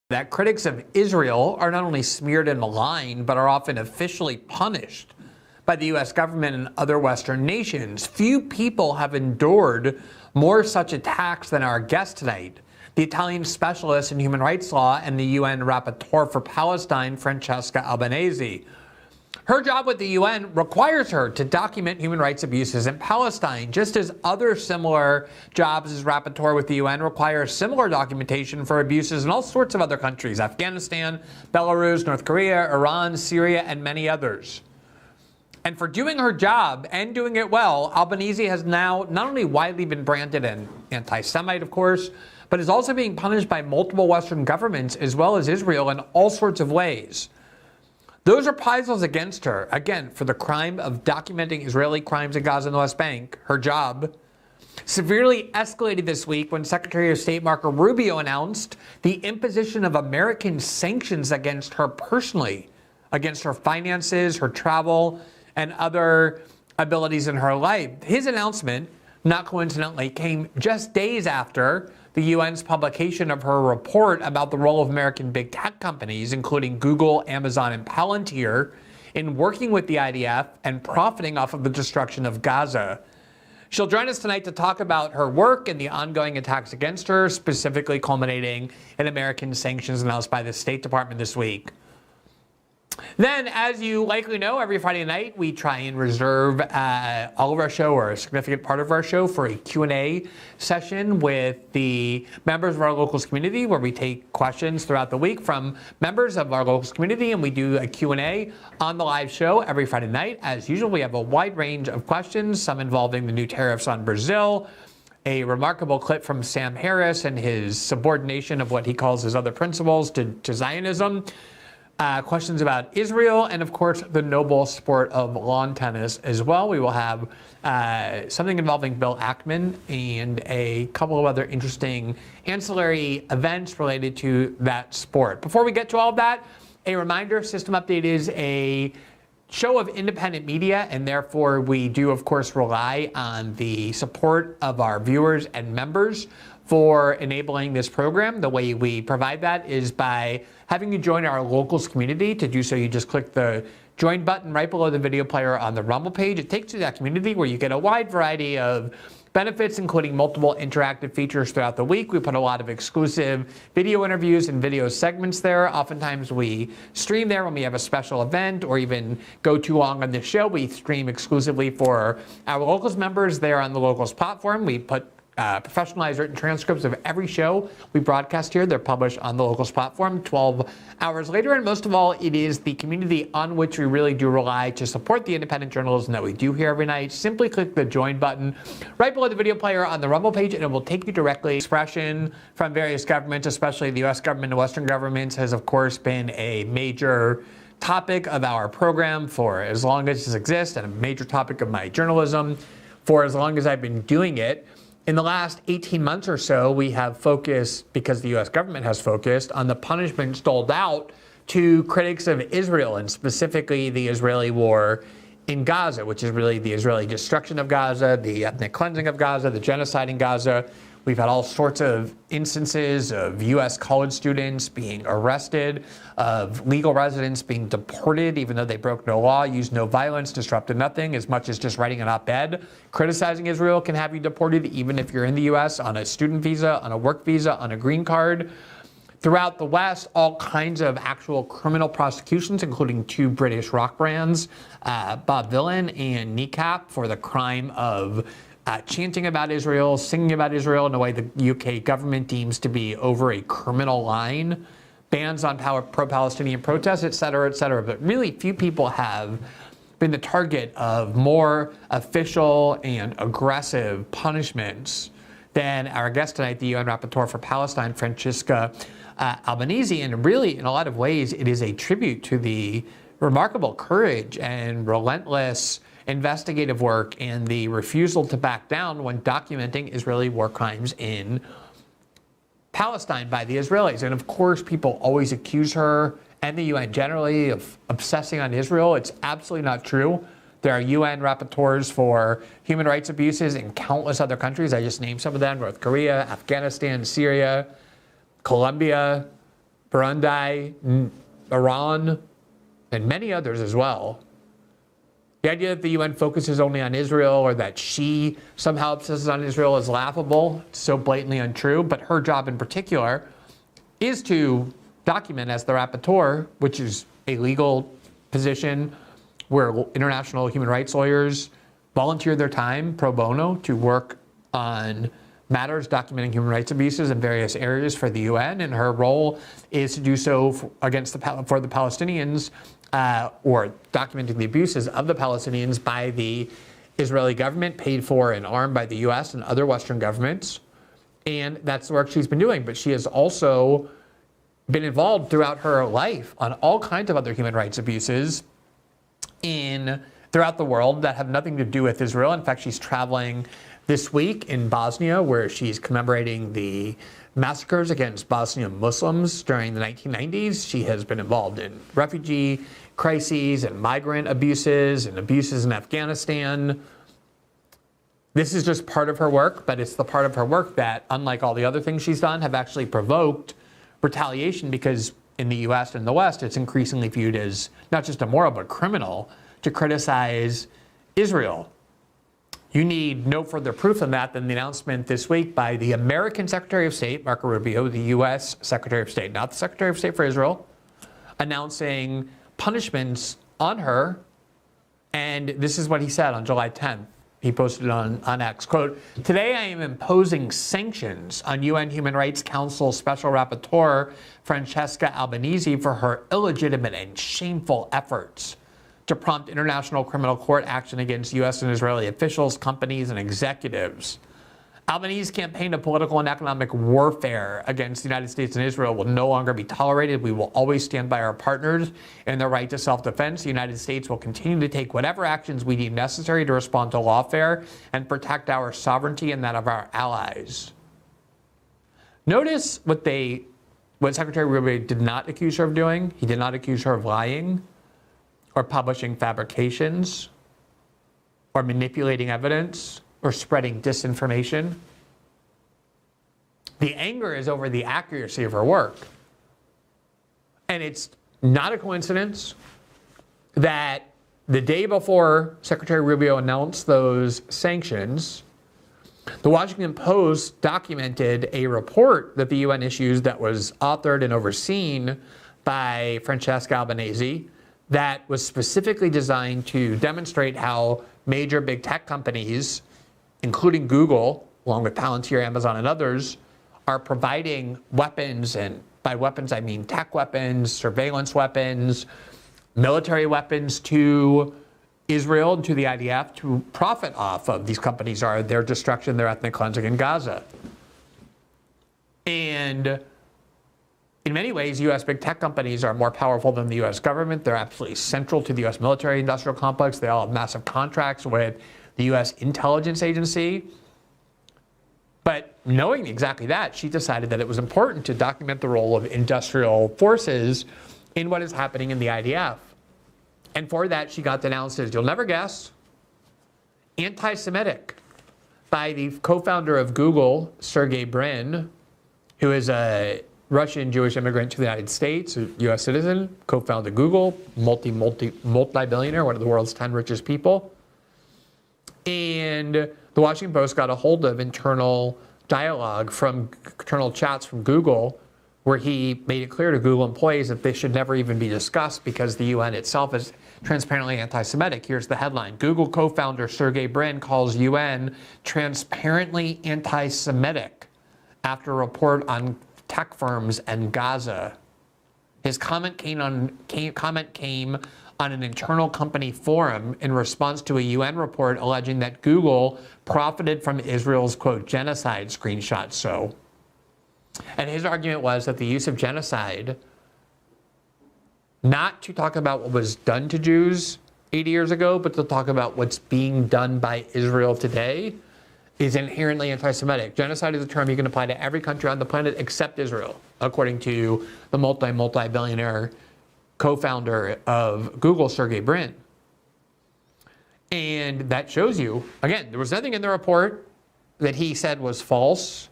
that critics of Israel are not only smeared and maligned, but are often officially punished by the U.S. government and other Western nations. Few people have endured more such attacks than our guest tonight, the Italian specialist in human rights law and the UN Rapporteur for Palestine, Francesca Albanese. Her job with the UN requires her to document human rights abuses in Palestine, just as other similar jobs as rapporteur with the UN require similar documentation for abuses in all sorts of other countries: Afghanistan, Belarus, North Korea, Iran, Syria, and many others. And for doing her job and doing it well, Albanese has now not only widely been branded an anti-Semite, of course, but is also being punished by multiple Western governments as well as Israel in all sorts of ways. Those reprisals against her, again, for the crime of documenting Israeli crimes in Gaza and the West Bank, her job, severely escalated this week when Secretary of State Marco Rubio announced the imposition of American sanctions against her personally, against her finances, her travel, and other abilities in her life. His announcement, not coincidentally, came just days after the UN's publication of her report about the role of American big tech companies, including Google, Amazon, and Palantir, in working with the IDF and profiting off of the destruction of Gaza. She'll join us tonight to talk about her work and the ongoing attacks against her, specifically culminating in American sanctions announced by the State Department this week. Then, as you likely know, every Friday night we try and reserve all of our show, or a significant part of our show, for a Q&A session with the members of our locals community, where we take questions throughout the week from members of our locals community, and we do a Q&A on the live show every Friday night. As usual, we have a wide range of questions, some involving the new tariffs on Brazil, a remarkable clip from Sam Harris and his subordination of what he calls his other principles to Zionism, questions about Israel, and of course the noble sport of lawn tennis as well. We will have something involving Bill Ackman and a couple of other interesting ancillary events related to that sport. Before we get to all of that, a reminder: System Update is a show of independent media, and therefore we do, of course, rely on the support of our viewers and members for enabling this program. The way we provide that is by having you join our locals community. To do so, you just click the join button right below the video player on the Rumble page. It takes you to that community where you get a wide variety of benefits, including multiple interactive features throughout the week. We put a lot of exclusive video interviews and video segments there. Oftentimes we stream there when we have a special event or even go too long on the show. We stream exclusively for our locals members there on the locals platform. We put professionalized written transcripts of every show we broadcast here. They're published on the locals platform 12 hours later. And most of all, it is the community on which we really do rely to support the independent journalism that we do here every night. Simply click the join button right below the video player on the Rumble page, and it will take you directly. Expression from various governments, especially the U.S. government and Western governments, has of course been a major topic of our program for as long as this exists, and a major topic of my journalism for as long as I've been doing it. In the last 18 months or so, we have focused, because the U.S. government has focused, on the punishments doled out to critics of Israel, and specifically the Israeli war in Gaza, which is really the Israeli destruction of Gaza, the ethnic cleansing of Gaza, the genocide in Gaza. We've had all sorts of instances of U.S. college students being arrested, of legal residents being deported, even though they broke no law, used no violence, disrupted nothing, as much as just writing an op-ed. Criticizing Israel can have you deported, even if you're in the U.S. on a student visa, on a work visa, on a green card. Throughout the West, all kinds of actual criminal prosecutions, including 2 British rock brands, Bob Dylan and Kneecap, for the crime of chanting about Israel, singing about Israel in a way the UK government deems to be over a criminal line, bans on pro-Palestinian protests, et cetera, et cetera. But really few people have been the target of more official and aggressive punishments than our guest tonight, the UN Rapporteur for Palestine, Francesca Albanese. And really, in a lot of ways, it is a tribute to the remarkable courage and relentless investigative work and the refusal to back down when documenting Israeli war crimes in Palestine by the Israelis. And of course, people always accuse her and the UN generally of obsessing on Israel. It's absolutely not true. There are UN rapporteurs for human rights abuses in countless other countries. I just named some of them: North Korea, Afghanistan, Syria, Colombia, Burundi, Iran, and many others as well. The idea that the UN focuses only on Israel or that she somehow obsesses on Israel is laughable. It's so blatantly untrue. But her job in particular is to document as the rapporteur, which is a legal position where international human rights lawyers volunteer their time pro bono to work on matters documenting human rights abuses in various areas for the UN, and her role is to do so for the Palestinians, or documenting the abuses of the Palestinians by the Israeli government, paid for and armed by the US and other Western governments. And that's the work she's been doing. But she has also been involved throughout her life on all kinds of other human rights abuses throughout the world that have nothing to do with Israel. In fact, she's traveling this week in Bosnia, where she's commemorating the massacres against Bosnian Muslims during the 1990s. She has been involved in refugee crises and migrant abuses and abuses in Afghanistan. This is just part of her work, but it's the part of her work that, unlike all the other things she's done, have actually provoked retaliation, because in the US and the West, it's increasingly viewed as not just immoral, but criminal to criticize Israel. You need no further proof than that than the announcement this week by the American Secretary of State, Marco Rubio, the US Secretary of State, not the Secretary of State for Israel, announcing punishments on her. And this is what he said on July 10th. He posted on X, quote, "Today I am imposing sanctions on UN Human Rights Council Special Rapporteur Francesca Albanese for her illegitimate and shameful efforts to prompt international criminal court action against US and Israeli officials, companies, and executives. Albanese's campaign of political and economic warfare against the United States and Israel will no longer be tolerated. We will always stand by our partners in their right to self-defense. The United States will continue to take whatever actions we deem necessary to respond to lawfare and protect our sovereignty and that of our allies." Notice what Secretary Rubio did not accuse her of doing. He did not accuse her of lying, or publishing fabrications, or manipulating evidence, or spreading disinformation. The anger is over the accuracy of her work. And it's not a coincidence that the day before Secretary Rubio announced those sanctions, the Washington Post documented a report that the UN issues that was authored and overseen by Francesca Albanese that was specifically designed to demonstrate how major big tech companies, including Google, along with Palantir, Amazon, and others, are providing weapons, and by weapons I mean tech weapons, surveillance weapons, military weapons to Israel and to the IDF to profit off of. These companies are their destruction, their ethnic cleansing in Gaza. And in many ways, U.S. big tech companies are more powerful than the U.S. government. They're absolutely central to the U.S. military-industrial complex. They all have massive contracts with the U.S. intelligence agency. But knowing exactly that, she decided that it was important to document the role of industrial forces in what is happening in the IDF. And for that, she got denounced as, you'll never guess, anti-Semitic by the co-founder of Google, Sergey Brin, who is a Russian Jewish immigrant to the United States, a U.S. citizen, co-founded Google, multi-billionaire, one of the world's 10 richest people. And the Washington Post got a hold of internal dialogue from internal chats from Google, where he made it clear to Google employees that they should never even be discussed because the UN itself is transparently anti-Semitic. Here's the headline. Google co-founder Sergey Brin calls UN transparently anti-Semitic after a report on tech firms and Gaza. His comment came on an internal company forum in response to a UN report alleging that Google profited from Israel's, quote, genocide screenshot. So, and his argument was that the use of genocide, not to talk about what was done to Jews 80 years ago, but to talk about what's being done by Israel today, is inherently anti-Semitic. Genocide is a term you can apply to every country on the planet except Israel, according to the multi-billionaire co-founder of Google, Sergey Brin. And that shows you, again, there was nothing in the report that he said was false.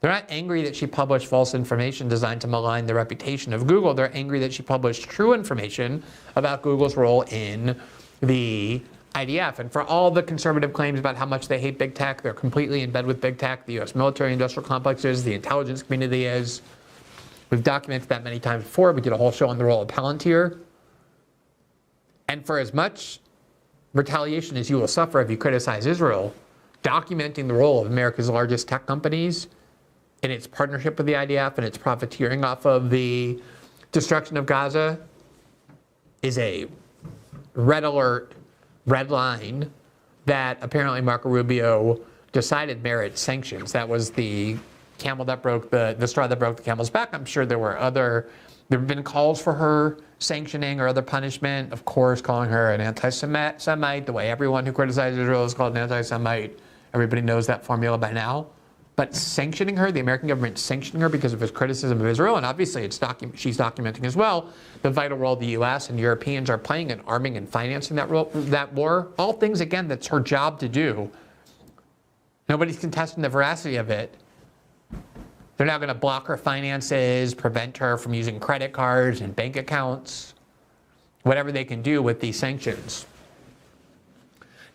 They're not angry that she published false information designed to malign the reputation of Google. They're angry that she published true information about Google's role in the IDF. And for all the conservative claims about how much they hate big tech, they're completely in bed with big tech. The U.S. military-industrial complex is, the intelligence community is. We've documented that many times before. We did a whole show on the role of Palantir. And for as much retaliation as you will suffer if you criticize Israel, documenting the role of America's largest tech companies in its partnership with the IDF and its profiteering off of the destruction of Gaza is a red alert, red line that apparently Marco Rubio decided merits sanctions. That was the camel that broke the straw that broke the camel's back. I'm sure there have been calls for her sanctioning or other punishment, of course, calling her an anti-Semite, the way everyone who criticizes Israel is called an anti-Semite. Everybody knows that formula by now. But sanctioning her, the American government sanctioning her because of his criticism of Israel, and obviously she's documenting as well the vital role the U.S. and Europeans are playing in arming and financing that war. All things, again, that's her job to do. Nobody's contesting the veracity of it. They're now going to block her finances, prevent her from using credit cards and bank accounts, whatever they can do with these sanctions.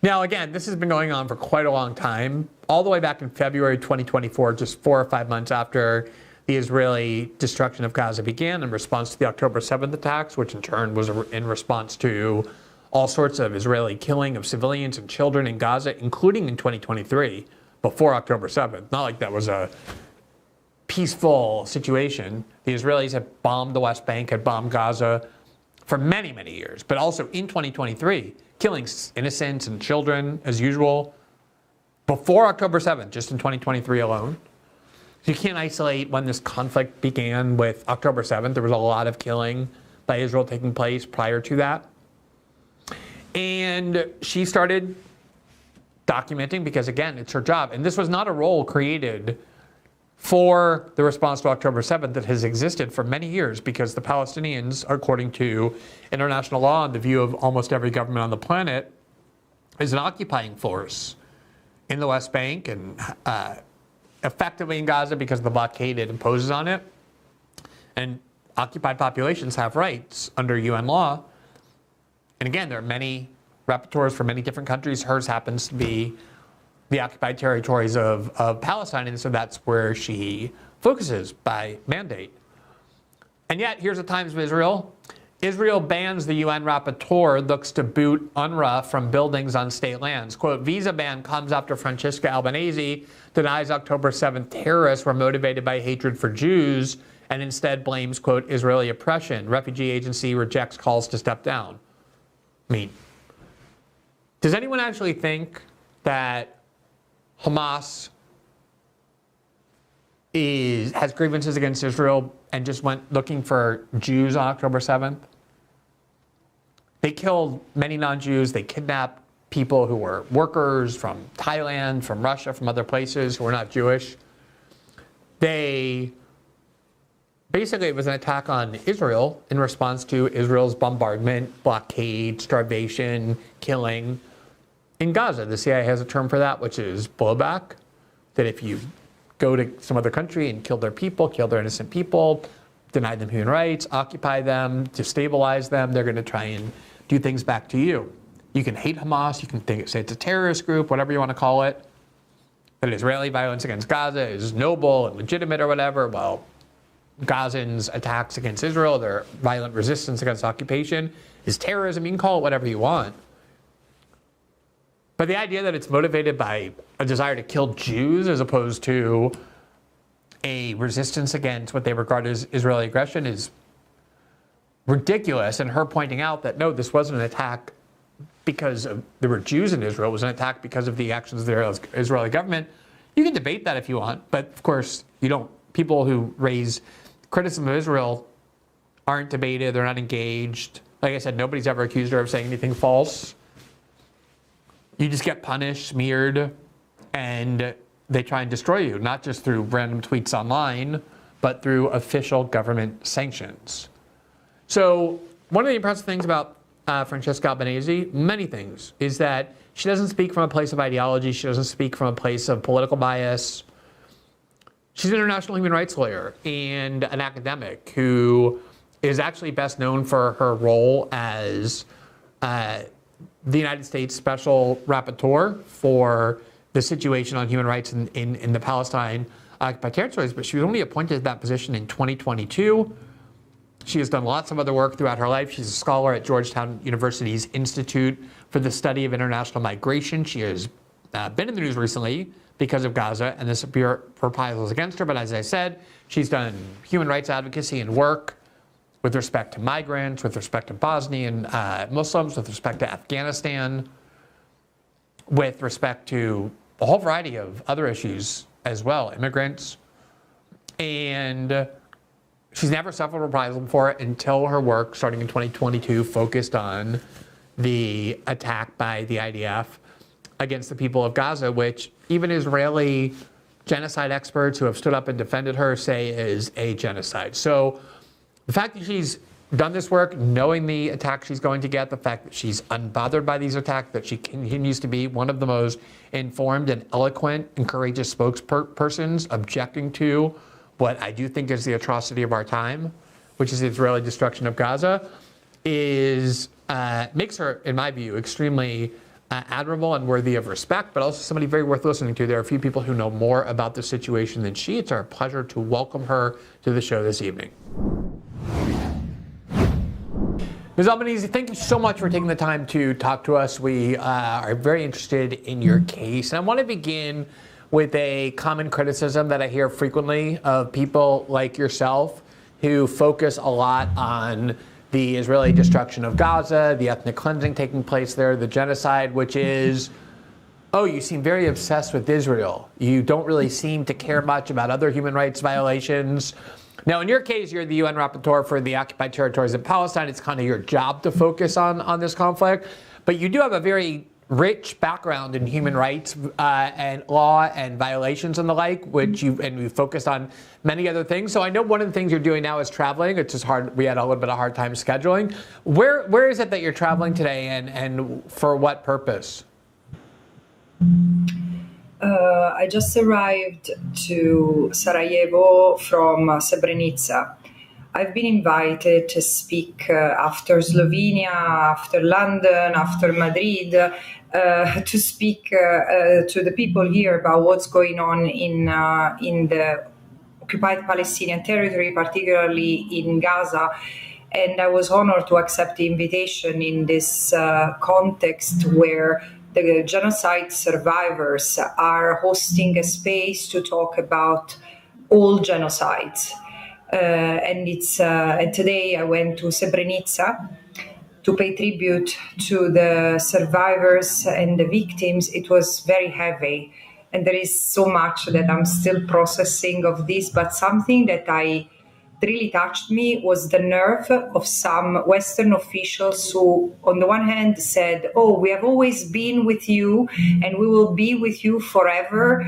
Now, again, this has been going on for quite a long time, all the way back in February 2024, just 4 or 5 months after the Israeli destruction of Gaza began in response to the October 7th attacks, which in turn was in response to all sorts of Israeli killing of civilians and children in Gaza, including in 2023, before October 7th. Not like that was a peaceful situation. The Israelis had bombed the West Bank, had bombed Gaza for many, many years, but also in 2023, killing innocents and children as usual before October 7th, just in 2023 alone. So you can't isolate when this conflict began with October 7th. There was a lot of killing by Israel taking place prior to that. And she started documenting because, again, it's her job. And this was not a role created for the response to October 7th that has existed for many years, because the Palestinians, according to international law and the view of almost every government on the planet, is an occupying force in the West Bank and effectively in Gaza because of the blockade it imposes on it. And occupied populations have rights under UN law. And again, there are many rapporteurs from many different countries. Hers happens to be the occupied territories of Palestine, and so that's where she focuses by mandate. And yet, here's the Times of Israel. Israel bans the UN rapporteur, looks to boot UNRWA from buildings on state lands. Quote, visa ban comes after Francesca Albanese denies October 7th terrorists were motivated by hatred for Jews and instead blames, quote, Israeli oppression. Refugee agency rejects calls to step down. I mean, does anyone actually think that Hamas has grievances against Israel and just went looking for Jews on October 7th? They killed many non-Jews. They kidnapped people who were workers from Thailand, from Russia, from other places who were not Jewish. Basically, it was an attack on Israel in response to Israel's bombardment, blockade, starvation, killing in Gaza. The CIA has a term for that, which is blowback. That if you go to some other country and kill their people, kill their innocent people, deny them human rights, occupy them, destabilize them, they're going to try and do things back to you. You can hate Hamas, you can say it's a terrorist group, whatever you want to call it. That Israeli violence against Gaza is noble and legitimate or whatever. Well, Gazans' attacks against Israel, their violent resistance against occupation, is terrorism. You can call it whatever you want. But the idea that it's motivated by a desire to kill Jews as opposed to a resistance against what they regard as Israeli aggression is ridiculous. And her pointing out that, no, this wasn't an attack because there were Jews in Israel. It was an attack because of the actions of the Israeli government. You can debate that if you want. But, of course, you don't. People who raise criticism of Israel aren't debated. They're not engaged. Like I said, nobody's ever accused her of saying anything false. You just get punished, smeared, and they try and destroy you, not just through random tweets online, but through official government sanctions. So one of the impressive things about Francesca Albanese, many things, is that she doesn't speak from a place of ideology. She doesn't speak from a place of political bias. She's an international human rights lawyer and an academic who is actually best known for her role as the United States Special Rapporteur for the situation on human rights in the Palestine occupied territories, but she was only appointed to that position in 2022. She has done lots of other work throughout her life. She's a scholar at Georgetown University's Institute for the Study of International Migration. She has been in the news recently because of Gaza and the severe reprisals against her. But as I said, she's done human rights advocacy and work with respect to migrants, with respect to Bosnian Muslims, with respect to Afghanistan, with respect to a whole variety of other issues as well, immigrants. And she's never suffered reprisal before until her work, starting in 2022, focused on the attack by the IDF against the people of Gaza, which even Israeli genocide experts who have stood up and defended her say is a genocide. So the fact that she's done this work, knowing the attack she's going to get, the fact that she's unbothered by these attacks, that she continues to be one of the most informed and eloquent and courageous spokespersons objecting to what I do think is the atrocity of our time, which is the Israeli destruction of Gaza, makes her, in my view, extremely admirable and worthy of respect, but also somebody very worth listening to. There are a few people who know more about the situation than she. It's our pleasure to welcome her to the show this evening. Ms. Albanese, thank you so much for taking the time to talk to us. We are very interested in your case. And I want to begin with a common criticism that I hear frequently of people like yourself who focus a lot on the Israeli destruction of Gaza, the ethnic cleansing taking place there, the genocide, which is, oh, you seem very obsessed with Israel. You don't really seem to care much about other human rights violations. Now, in your case, you're the UN rapporteur for the occupied territories in Palestine. It's kind of your job to focus on this conflict. But you do have a very rich background in human rights and law and violations and the like, which you focused on many other things. So I know one of the things you're doing now is traveling. It's just hard. We had a little bit of hard time scheduling. Where is it that you're traveling today, and for what purpose? I just arrived to Sarajevo from Srebrenica. I've been invited to speak after Slovenia, after London, after Madrid, to speak to the people here about what's going on in the occupied Palestinian territory, particularly in Gaza. And I was honored to accept the invitation in this context where the genocide survivors are hosting a space to talk about all genocides. And today I went to Srebrenica to pay tribute to the survivors and the victims. It was very heavy, and there is so much that I'm still processing of this, but something that really touched me was the nerve of some Western officials who, on the one hand, said, oh, we have always been with you and we will be with you forever.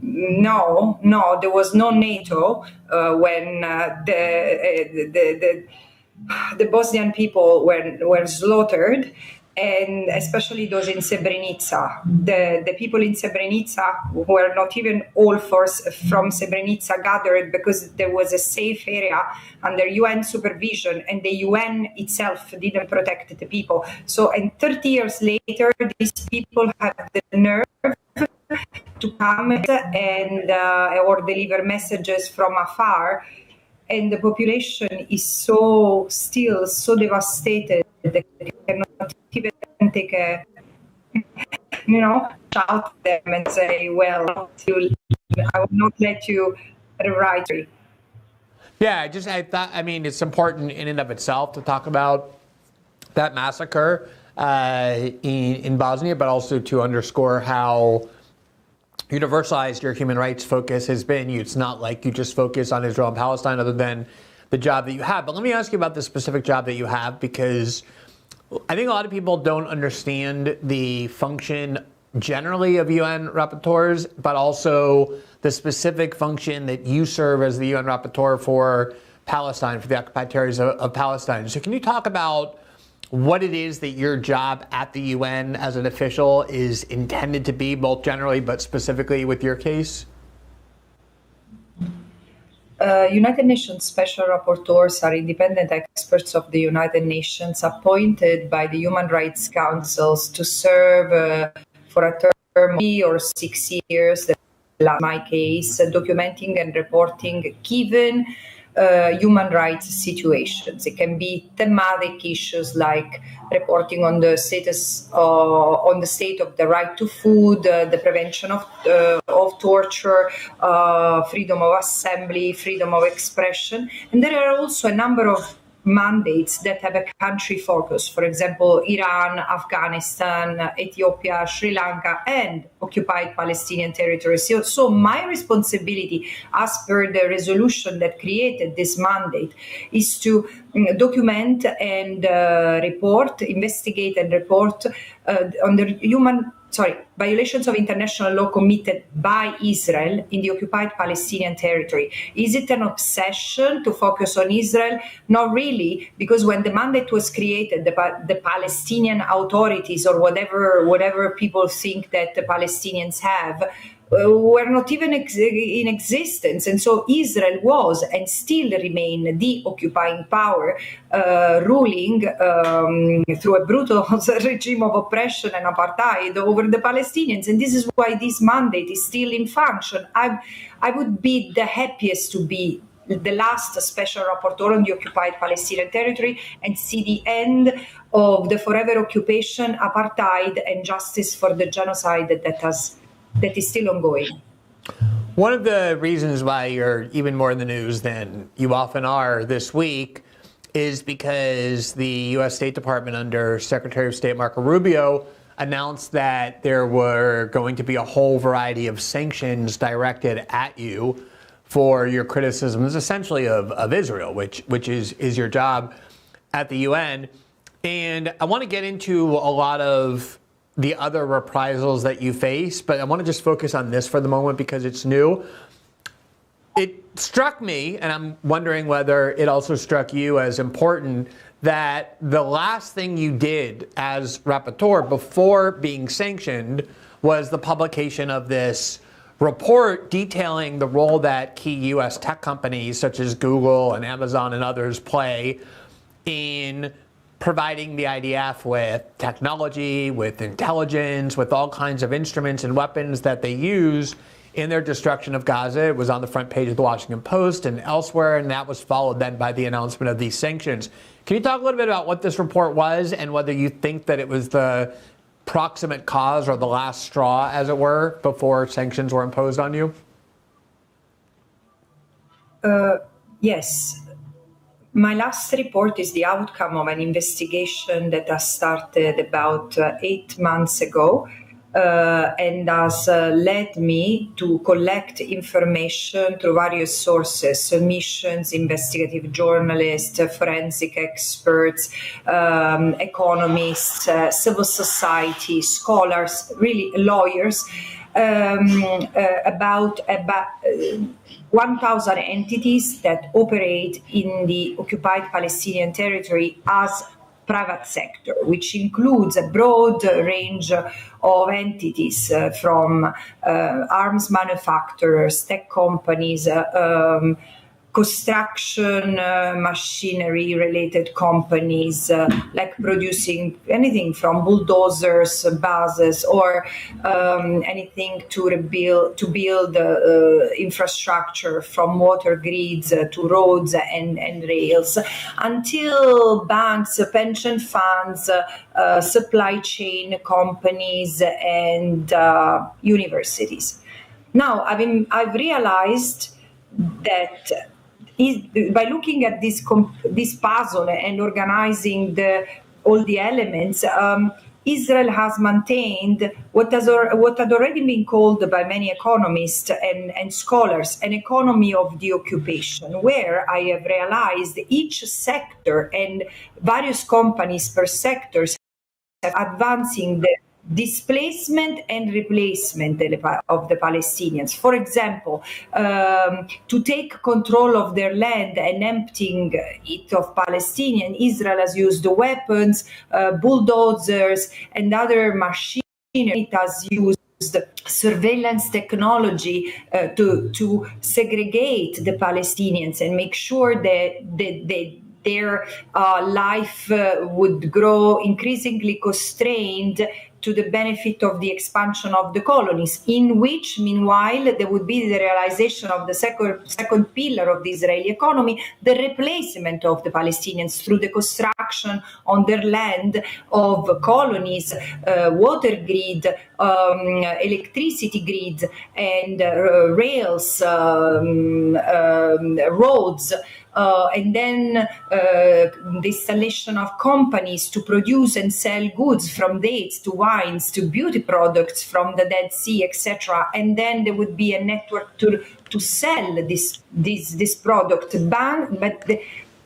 No, there was no NATO when the Bosnian people were slaughtered, and especially those in Srebrenica. The people in Srebrenica were not even all from Srebrenica gathered because there was a safe area under UN supervision, and the UN itself didn't protect the people. So, and 30 years later, these people have the nerve to come and or deliver messages from afar, and the population is still so devastated that you cannot even take shout at them and say, well, I will not let you write. Yeah, I thought, it's important in and of itself to talk about that massacre in Bosnia, but also to underscore how universalized your human rights focus has been. It's not like you just focus on Israel and Palestine other than the job that you have. But let me ask you about the specific job that you have, because I think a lot of people don't understand the function generally of UN rapporteurs, but also the specific function that you serve as the UN rapporteur for Palestine, for the occupied territories of Palestine. So can you talk about what it is that your job at the UN as an official is intended to be, both generally but specifically with your case? United Nations special rapporteurs are independent experts of the United Nations appointed by the Human Rights Councils to serve for a term of 3 or 6 years, in my case, documenting and reporting given human rights situations. It can be thematic issues like reporting on the status, on the state of the right to food, the prevention of torture, freedom of assembly, freedom of expression. And there are also a number of mandates that have a country focus, for example, Iran, Afghanistan, Ethiopia, Sri Lanka, and occupied Palestinian territories. So my responsibility, as per the resolution that created this mandate, is to document and investigate and report on the violations of international law committed by Israel in the occupied Palestinian territory. Is it an obsession to focus on Israel? Not really, because when the mandate was created, the Palestinian authorities, or whatever people think that the Palestinians have, were not even in existence. And so Israel was and still remain the occupying power, ruling through a brutal regime of oppression and apartheid over the Palestinians. And this is why this mandate is still in function. I would be the happiest to be the last special rapporteur on the occupied Palestinian territory and see the end of the forever occupation, apartheid, and justice for the genocide that is still ongoing. One of the reasons why you're even more in the news than you often are this week is because the U.S. State Department under Secretary of State Marco Rubio announced that there were going to be a whole variety of sanctions directed at you for your criticisms, essentially of Israel, which is your job at the UN. And I want to get into a lot of the other reprisals that you face, but I want to just focus on this for the moment because it's new. It struck me, and I'm wondering whether it also struck you as important, that the last thing you did as rapporteur before being sanctioned was the publication of this report detailing the role that key U.S. tech companies such as Google and Amazon and others play in providing the IDF with technology, with intelligence, with all kinds of instruments and weapons that they use in their destruction of Gaza. It was on the front page of the Washington Post and elsewhere, and that was followed then by the announcement of these sanctions. Can you talk a little bit about what this report was and whether you think that it was the proximate cause or the last straw, as it were, before sanctions were imposed on you? Yes. My last report is the outcome of an investigation that has started about 8 months ago and has led me to collect information through various sources: missions, investigative journalists, forensic experts, economists, civil society, scholars, really lawyers, about 1,000 entities that operate in the occupied Palestinian territory as private sector, which includes a broad range of entities from arms manufacturers, tech companies, construction machinery related companies, like producing anything from bulldozers, buses, or anything to build infrastructure from water grids to roads and rails, until banks, pension funds, supply chain companies, and universities. Now, I've realized that by looking at this puzzle and organizing all the elements, Israel has maintained what had already been called by many economists and scholars an economy of the occupation, where I have realized each sector and various companies per sectors have advancing the displacement and replacement of the Palestinians. For example, to take control of their land and emptying it of Palestinians, Israel has used weapons, bulldozers, and other machinery. It has used surveillance technology to segregate the Palestinians and make sure that their life would grow increasingly constrained to the benefit of the expansion of the colonies, in which, meanwhile, there would be the realization of the second pillar of the Israeli economy, the replacement of the Palestinians through the construction on their land of colonies, water grid, electricity grid, and rails, roads, and then the installation of companies to produce and sell goods, from dates to wines to beauty products from the Dead Sea, etc. And then there would be a network to sell this product. But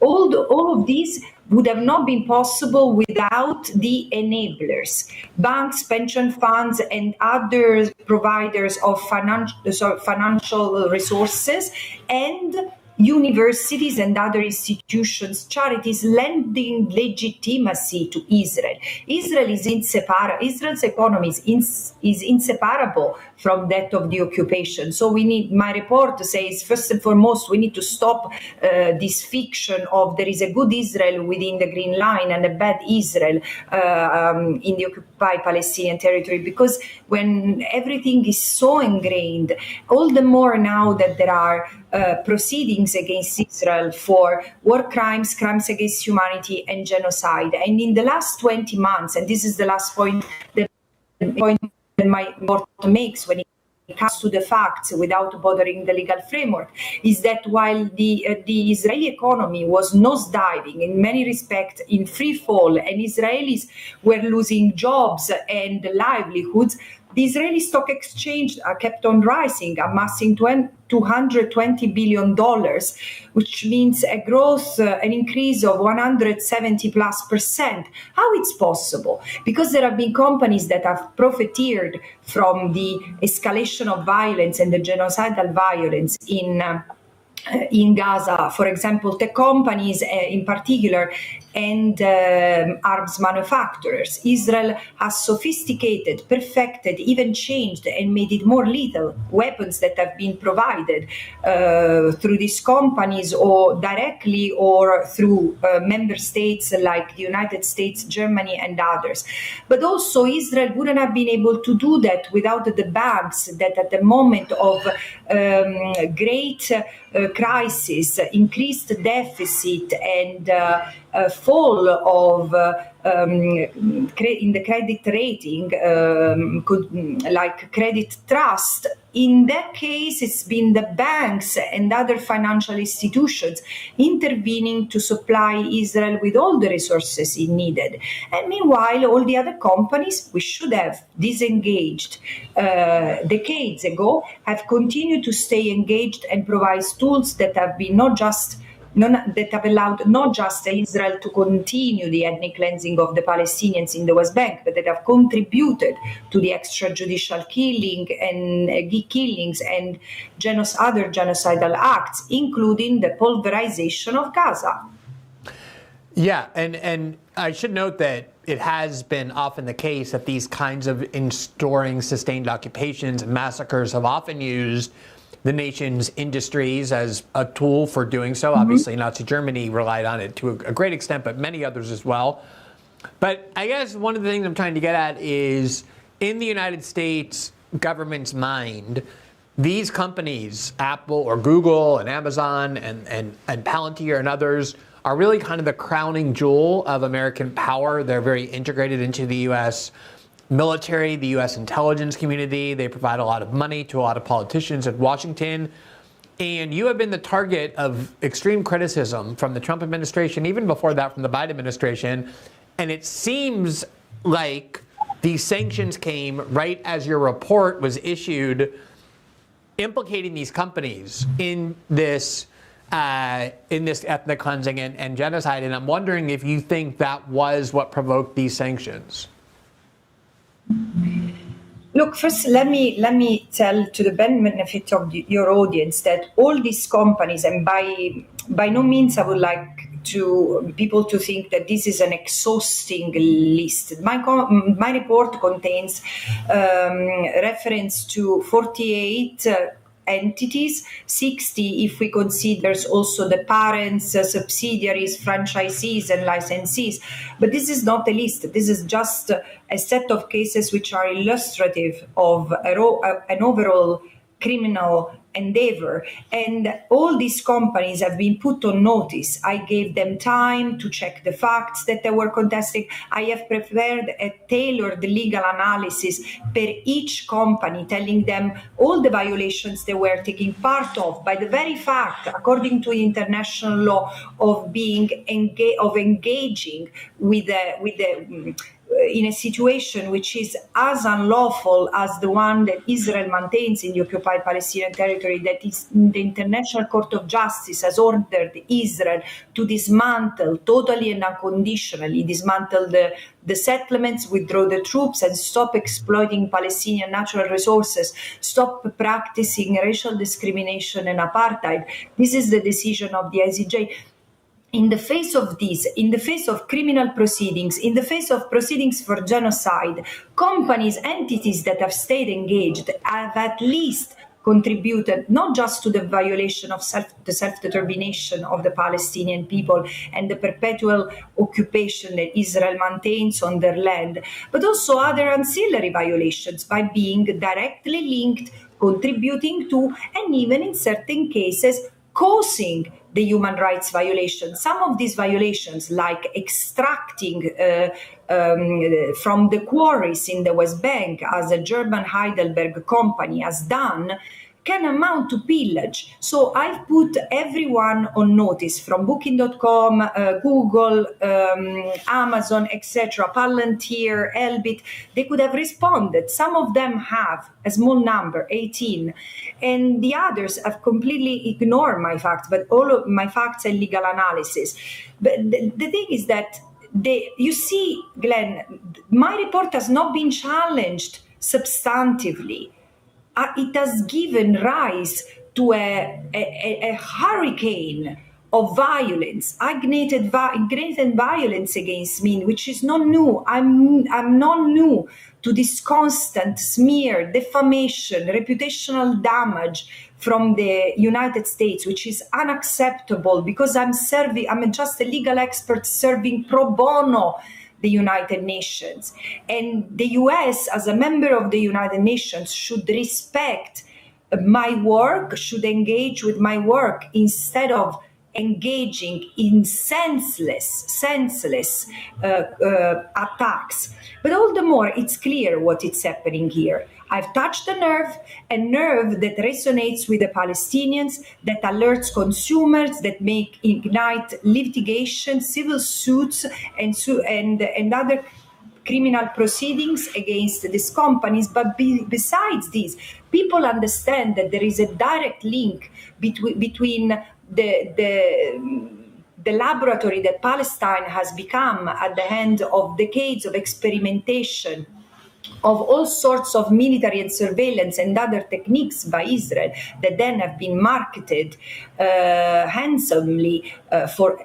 all of these would have not been possible without the enablers, banks, pension funds, and other providers of financial resources, and universities and other institutions, charities, lending legitimacy to Israel. Israel's economy is inseparable from that of the occupation. So my report says, first and foremost, we need to stop this fiction of there is a good Israel within the Green Line and a bad Israel in the occupied Palestinian territory, because when everything is so ingrained, all the more now that there are proceedings against Israel for war crimes, crimes against humanity, and genocide. And in the last 20 months, and this is the last point that my report makes when it comes to the facts without bothering the legal framework, is that while the Israeli economy was nosediving in many respects in free fall, and Israelis were losing jobs and livelihoods, the Israeli stock exchange kept on rising, amassing $220 billion, which means a growth, an increase of 170+%. How it's possible? Because there have been companies that have profiteered from the escalation of violence and the genocidal violence in Gaza, for example, tech companies in particular, and arms manufacturers. Israel has sophisticated, perfected, even changed and made it more lethal weapons that have been provided through these companies, or directly or through member states like the United States, Germany, and others. But also Israel wouldn't have been able to do that without the banks that at the moment of great crisis, increased deficit, and fall of in the credit rating, like credit trust. In that case, it's been the banks and other financial institutions intervening to supply Israel with all the resources it needed. And meanwhile, all the other companies we should have disengaged decades ago have continued to stay engaged and provide tools that have been that have allowed not just Israel to continue the ethnic cleansing of the Palestinians in the West Bank, but that have contributed to the extrajudicial killings and other genocidal acts, including the pulverization of Gaza. Yeah, and I should note that it has been often the case that these kinds of enduring sustained occupations and massacres have often used the nation's industries as a tool for doing so. Obviously, Nazi Germany relied on it to a great extent, but many others as well. But I guess one of the things I'm trying to get at is, in the United States government's mind, these companies, Apple or Google and Amazon and Palantir and others, are really kind of the crowning jewel of American power. They're very integrated into the U.S. military, the U.S. intelligence community. They provide a lot of money to a lot of politicians in Washington. And you have been the target of extreme criticism from the Trump administration, even before that from the Biden administration. And it seems like these sanctions came right as your report was issued, implicating these companies in this ethnic cleansing and genocide. And I'm wondering if you think that was what provoked these sanctions. Look, first, let me tell, to the benefit of your audience, that all these companies, and by no means I would like to people to think that this is an exhausting list. My report contains reference to 48 entities, 60 if we consider also the parents, subsidiaries, franchisees, and licensees. But this is not a list. This is just a set of cases which are illustrative of an overall criminal endeavor. And all these companies have been put on notice. I gave them time to check the facts that they were contesting. I have prepared a tailored legal analysis per each company, telling them all the violations they were taking part of by the very fact, according to international law, of being engaging with in a situation which is as unlawful as the one that Israel maintains in the occupied Palestinian territory, that is, the International Court of Justice has ordered Israel to dismantle totally and unconditionally, dismantle the settlements, withdraw the troops, and stop exploiting Palestinian natural resources, stop practicing racial discrimination and apartheid. This is the decision of the ICJ. In the face of this, in the face of criminal proceedings, in the face of proceedings for genocide, companies, entities that have stayed engaged have at least contributed not just to the violation of the self-determination of the Palestinian people and the perpetual occupation that Israel maintains on their land, but also other ancillary violations by being directly linked, contributing to, and even in certain cases, causing the human rights violations. Some of these violations, like extracting from the quarries in the West Bank, as a German Heidelberg company has done, can amount to pillage. So I've put everyone on notice, from Booking.com, Google, Amazon, etc., Palantir, Elbit. They could have responded. Some of them have, a small number, 18. And the others have completely ignored my facts, but all of my facts and legal analysis. But the thing is that, you see, Glenn, my report has not been challenged substantively. It has given rise to a hurricane of violence, ignited violence against me, which is not new. I'm not new to this constant smear, defamation, reputational damage from the United States, which is unacceptable, because I'm just a legal expert serving pro bono the United Nations. And the US, as a member of the United Nations, should respect my work, should engage with my work, instead of engaging in senseless attacks. But all the more, it's clear what is happening here. I've touched a nerve that resonates with the Palestinians, that alerts consumers, that ignite litigation, civil suits, and other criminal proceedings against these companies. But besides this, people understand that there is a direct link between the laboratory that Palestine has become at the end of decades of experimentation of all sorts of military and surveillance and other techniques by Israel, that then have been marketed handsomely for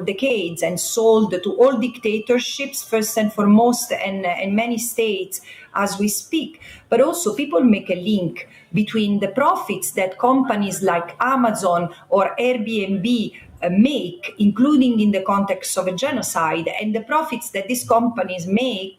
decades and sold to all dictatorships, first and foremost, and many states as we speak. But also, people make a link between the profits that companies like Amazon or Airbnb make, including in the context of a genocide, and the profits that these companies make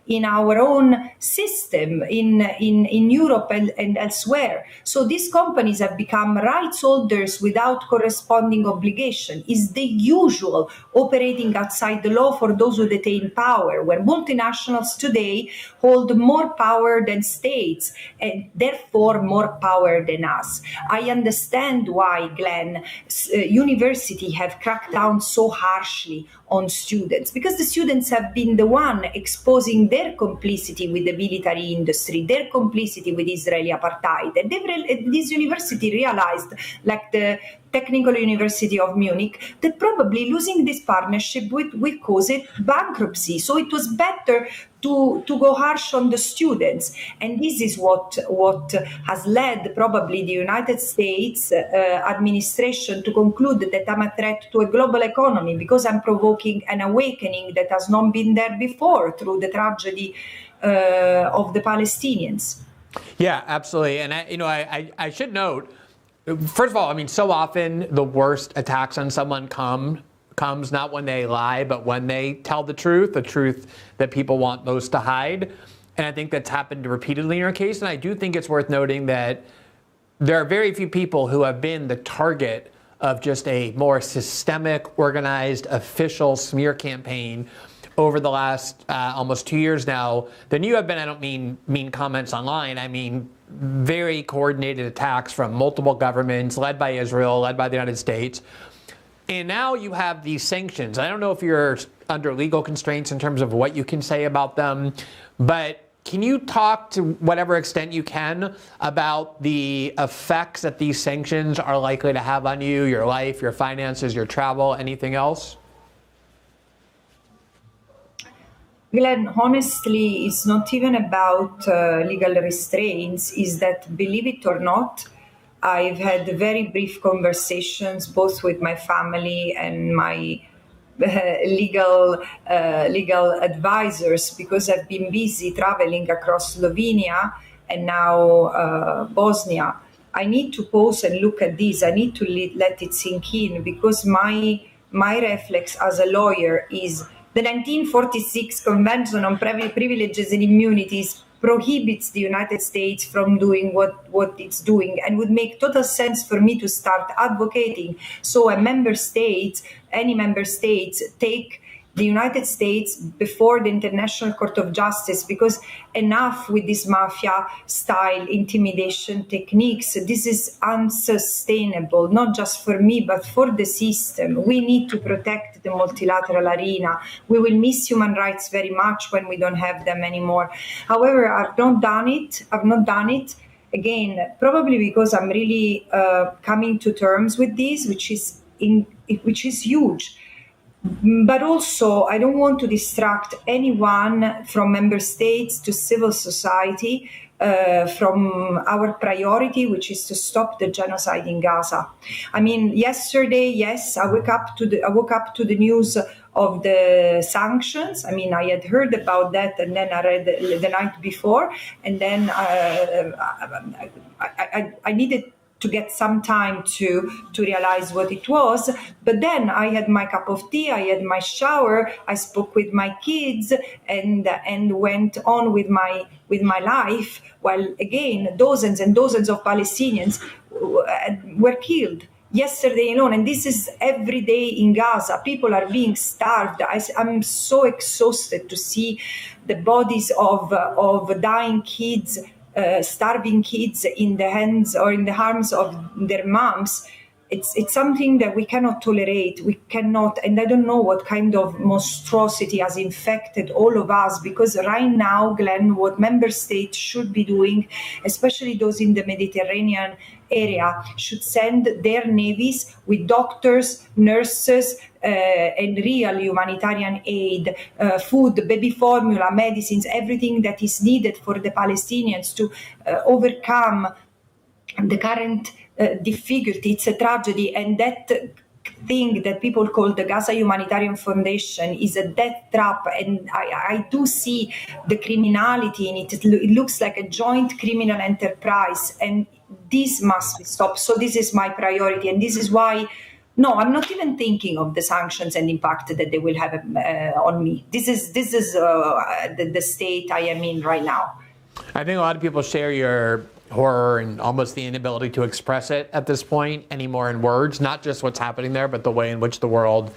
in our own system in Europe and elsewhere. So these companies have become rights holders without corresponding obligation. Is the usual operating outside the law for those who detain power, where multinationals today hold more power than states and therefore more power than us. I understand why, Glenn, universities have cracked down so harshly on students, because the students have been the one exposing their complicity with the military industry, their complicity with Israeli apartheid. And this university realized, like the Technical University of Munich, that probably losing this partnership would cause it bankruptcy. So it was better to go harsh on the students. And this is what has led probably the United States administration to conclude that I'm a threat to a global economy, because I'm provoking an awakening that has not been there before through the tragedy of the Palestinians. Yeah, absolutely. And I should note, first of all, I mean, so often the worst attacks on someone comes not when they lie, but when they tell the truth that people want most to hide. And I think that's happened repeatedly in your case. And I do think it's worth noting that there are very few people who have been the target of just a more systemic, organized, official smear campaign over the last almost 2 years now than you have been. I don't mean mean comments online. I mean very coordinated attacks from multiple governments, led by Israel, led by the United States. And now you have these sanctions. I don't know if you're under legal constraints in terms of what you can say about them, but can you talk to whatever extent you can about the effects that these sanctions are likely to have on you, your life, your finances, your travel, anything else? Glenn, honestly, it's not even about legal restraints. Is that, believe it or not, I've had very brief conversations both with my family and my legal advisors, because I've been busy traveling across Slovenia and now Bosnia. I need to pause and look at this. I need to let it sink in, because my reflex as a lawyer is the 1946 Convention on Privileges and Immunities prohibits the United States from doing what it's doing, and would make total sense for me to start advocating. So any member states take the United States before the International Court of Justice, because enough with this mafia-style intimidation techniques. This is unsustainable, not just for me, but for the system. We need to protect the multilateral arena. We will miss human rights very much when we don't have them anymore. However, I've not done it. Again, probably because I'm really coming to terms with this, which is huge. But also, I don't want to distract anyone from member states to civil society from our priority, which is to stop the genocide in Gaza. I mean, yesterday, yes, I woke up to the news of the sanctions. I mean, I had heard about that, and then I read the night before, and then I needed to get some time to realize what it was. But then I had my cup of tea, I had my shower, I spoke with my kids, and went on with my life, while again dozens and dozens of Palestinians were killed yesterday alone. And this is every day in Gaza. People are being starved. I'm so exhausted to see the bodies of dying kids, starving kids in the hands or in the arms of their moms. It's something that we cannot tolerate. We cannot, and I don't know what kind of monstrosity has infected all of us, because right now, Glenn, what member states should be doing, especially those in the Mediterranean area, should send their navies with doctors, nurses, and real humanitarian aid, food, baby formula, medicines, everything that is needed for the Palestinians to overcome the current difficulty. It's a tragedy, and that thing that people call the Gaza Humanitarian Foundation is a death trap, and I do see the criminality in it. It looks like a joint criminal enterprise, and this must be stopped. So this is my priority, and this is why, no, I'm not even thinking of the sanctions and impact that they will have on me. This is the state I am in right now. I think a lot of people share your horror and almost the inability to express it at this point anymore in words, not just what's happening there, but the way in which the world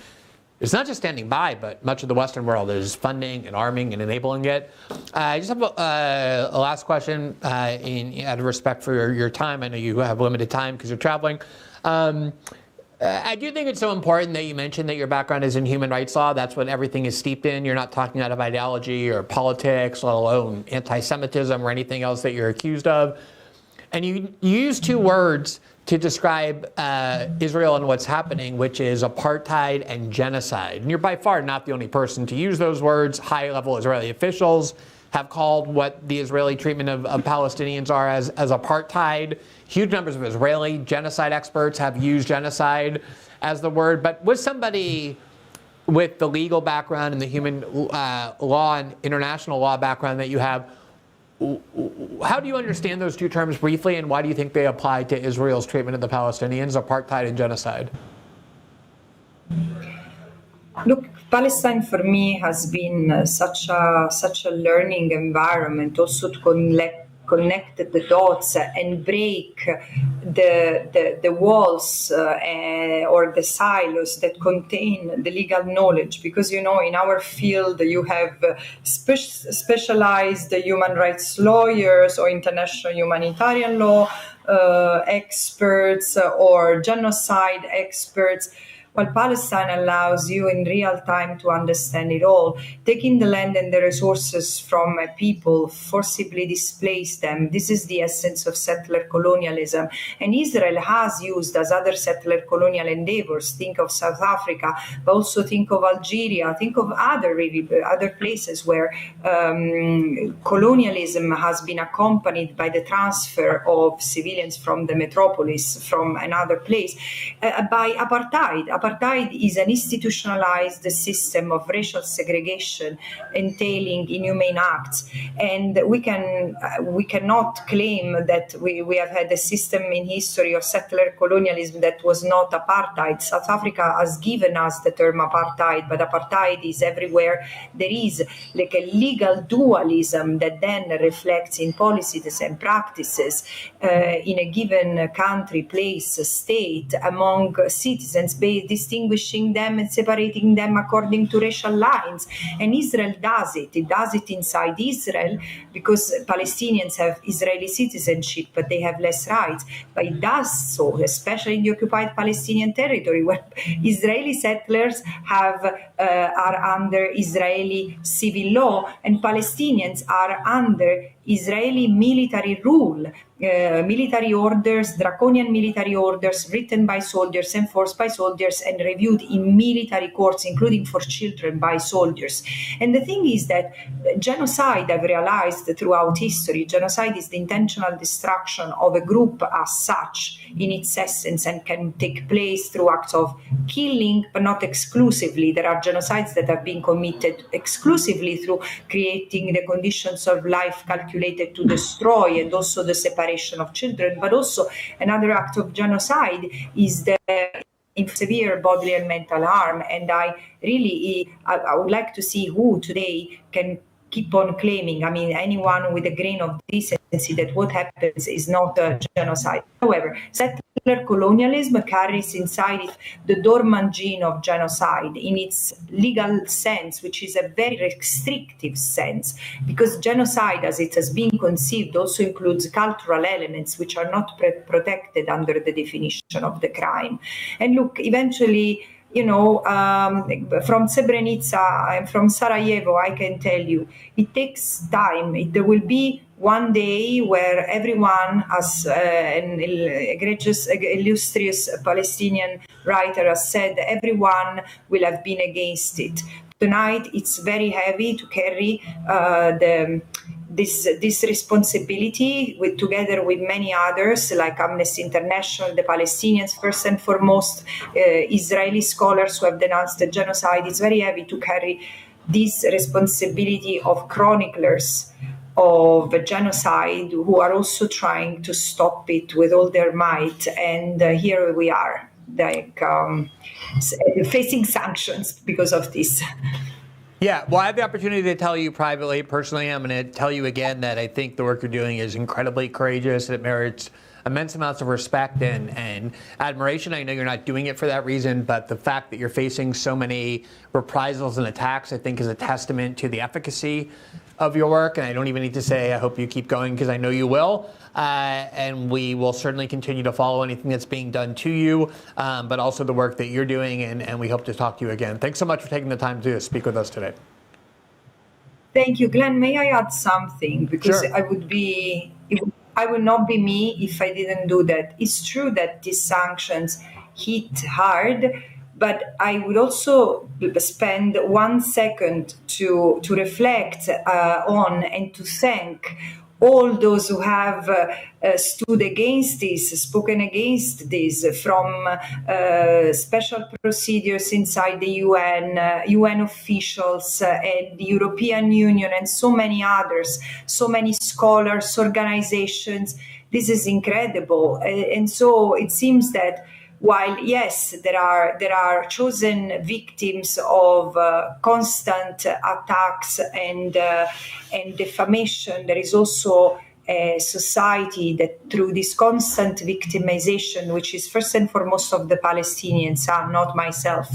is not just standing by, but much of the Western world is funding and arming and enabling it. I just have a last question out of respect for your time. I know you have limited time because you're traveling. I do think it's so important that you mentioned that your background is in human rights law. That's what everything is steeped in. You're not talking out of ideology or politics, let alone anti-Semitism or anything else that you're accused of. And you use two words to describe Israel and what's happening, which is apartheid and genocide. And you're by far not the only person to use those words. High-level Israeli officials have called what the Israeli treatment of Palestinians are as apartheid. Huge numbers of Israeli genocide experts have used genocide as the word. But with somebody with the legal background and the human law and international law background that you have, how do you understand those two terms briefly, and why do you think they apply to Israel's treatment of the Palestinians, apartheid and genocide? Look, Palestine for me has been such a learning environment, also to connect the dots and break the walls or the silos that contain the legal knowledge. Because, you know, in our field, you have specialized human rights lawyers or international humanitarian law experts or genocide experts. While Palestine allows you in real time to understand it all, taking the land and the resources from a people, forcibly displace them. This is the essence of settler colonialism. And Israel has used, as other settler colonial endeavors, think of South Africa, but also think of Algeria, think of other places where colonialism has been accompanied by the transfer of civilians from the metropolis, from another place, by apartheid. Apartheid is an institutionalized system of racial segregation entailing inhumane acts, and we cannot claim that we have had a system in history of settler colonialism that was not apartheid. South Africa has given us the term apartheid, but apartheid is everywhere. There is like a legal dualism that then reflects in policies and practices in a given country, place, state, among citizens, distinguishing them and separating them according to racial lines. And Israel does it. It does it inside Israel because Palestinians have Israeli citizenship, but they have less rights. But it does so, especially in the occupied Palestinian territory, where Israeli settlers are under Israeli civil law, and Palestinians are under Israeli military rule, military orders, draconian military orders written by soldiers, enforced by soldiers, and reviewed in military courts, including for children, by soldiers. And the thing is that genocide, I've realized throughout history, genocide is the intentional destruction of a group as such in its essence and can take place through acts of killing, but not exclusively. There are genocides that have been committed exclusively through creating the conditions of life calculated to destroy, and also the separation of children. But also another act of genocide is the severe bodily and mental harm. And I would like to see who today can keep on claiming, I mean, anyone with a grain of decency, that what happens is not a genocide. However, settler colonialism carries inside it the dormant gene of genocide in its legal sense, which is a very restrictive sense, because genocide, as it has been conceived, also includes cultural elements which are not protected under the definition of the crime. And look, eventually, you know, from Srebrenica and from Sarajevo, I can tell you, it takes time. There will be one day where everyone, as an egregious, illustrious Palestinian writer has said, everyone will have been against it. Tonight, it's very heavy to carry this responsibility together with many others like Amnesty International, the Palestinians first and foremost, Israeli scholars who have denounced the genocide. It's very heavy to carry this responsibility of chroniclers of genocide who are also trying to stop it with all their might. And here we are, like facing sanctions because of this. Yeah, well, I had the opportunity to tell you privately, personally, I'm going to tell you again that I think the work you're doing is incredibly courageous. It merits immense amounts of respect and admiration. I know you're not doing it for that reason, but the fact that you're facing so many reprisals and attacks, I think, is a testament to the efficacy of your work. And I don't even need to say I hope you keep going, because I know you will. And we will certainly continue to follow anything that's being done to you, but also the work that you're doing. And we hope to talk to you again. Thanks so much for taking the time to speak with us today. Thank you, Glenn. May I add something? Because Sure. it would be I would not be me if I didn't do that. It's true that these sanctions hit hard, but I would also spend 1 second to reflect on and to thank all those who have stood against this, spoken against this, from special procedures inside the UN, UN officials, and the European Union, and so many others, so many scholars, organizations. This is incredible. And so it seems that while, yes, there are chosen victims of constant attacks and defamation, there is also a society that, through this constant victimization, which is first and foremost of the Palestinians, not myself,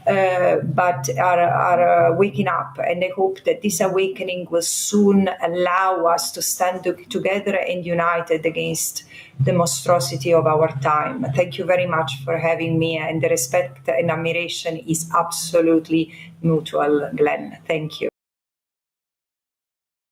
but are waking up. And I hope that this awakening will soon allow us to stand together and united against the monstrosity of our time. Thank you very much for having me, and the respect and admiration is absolutely mutual, Glenn. Thank you.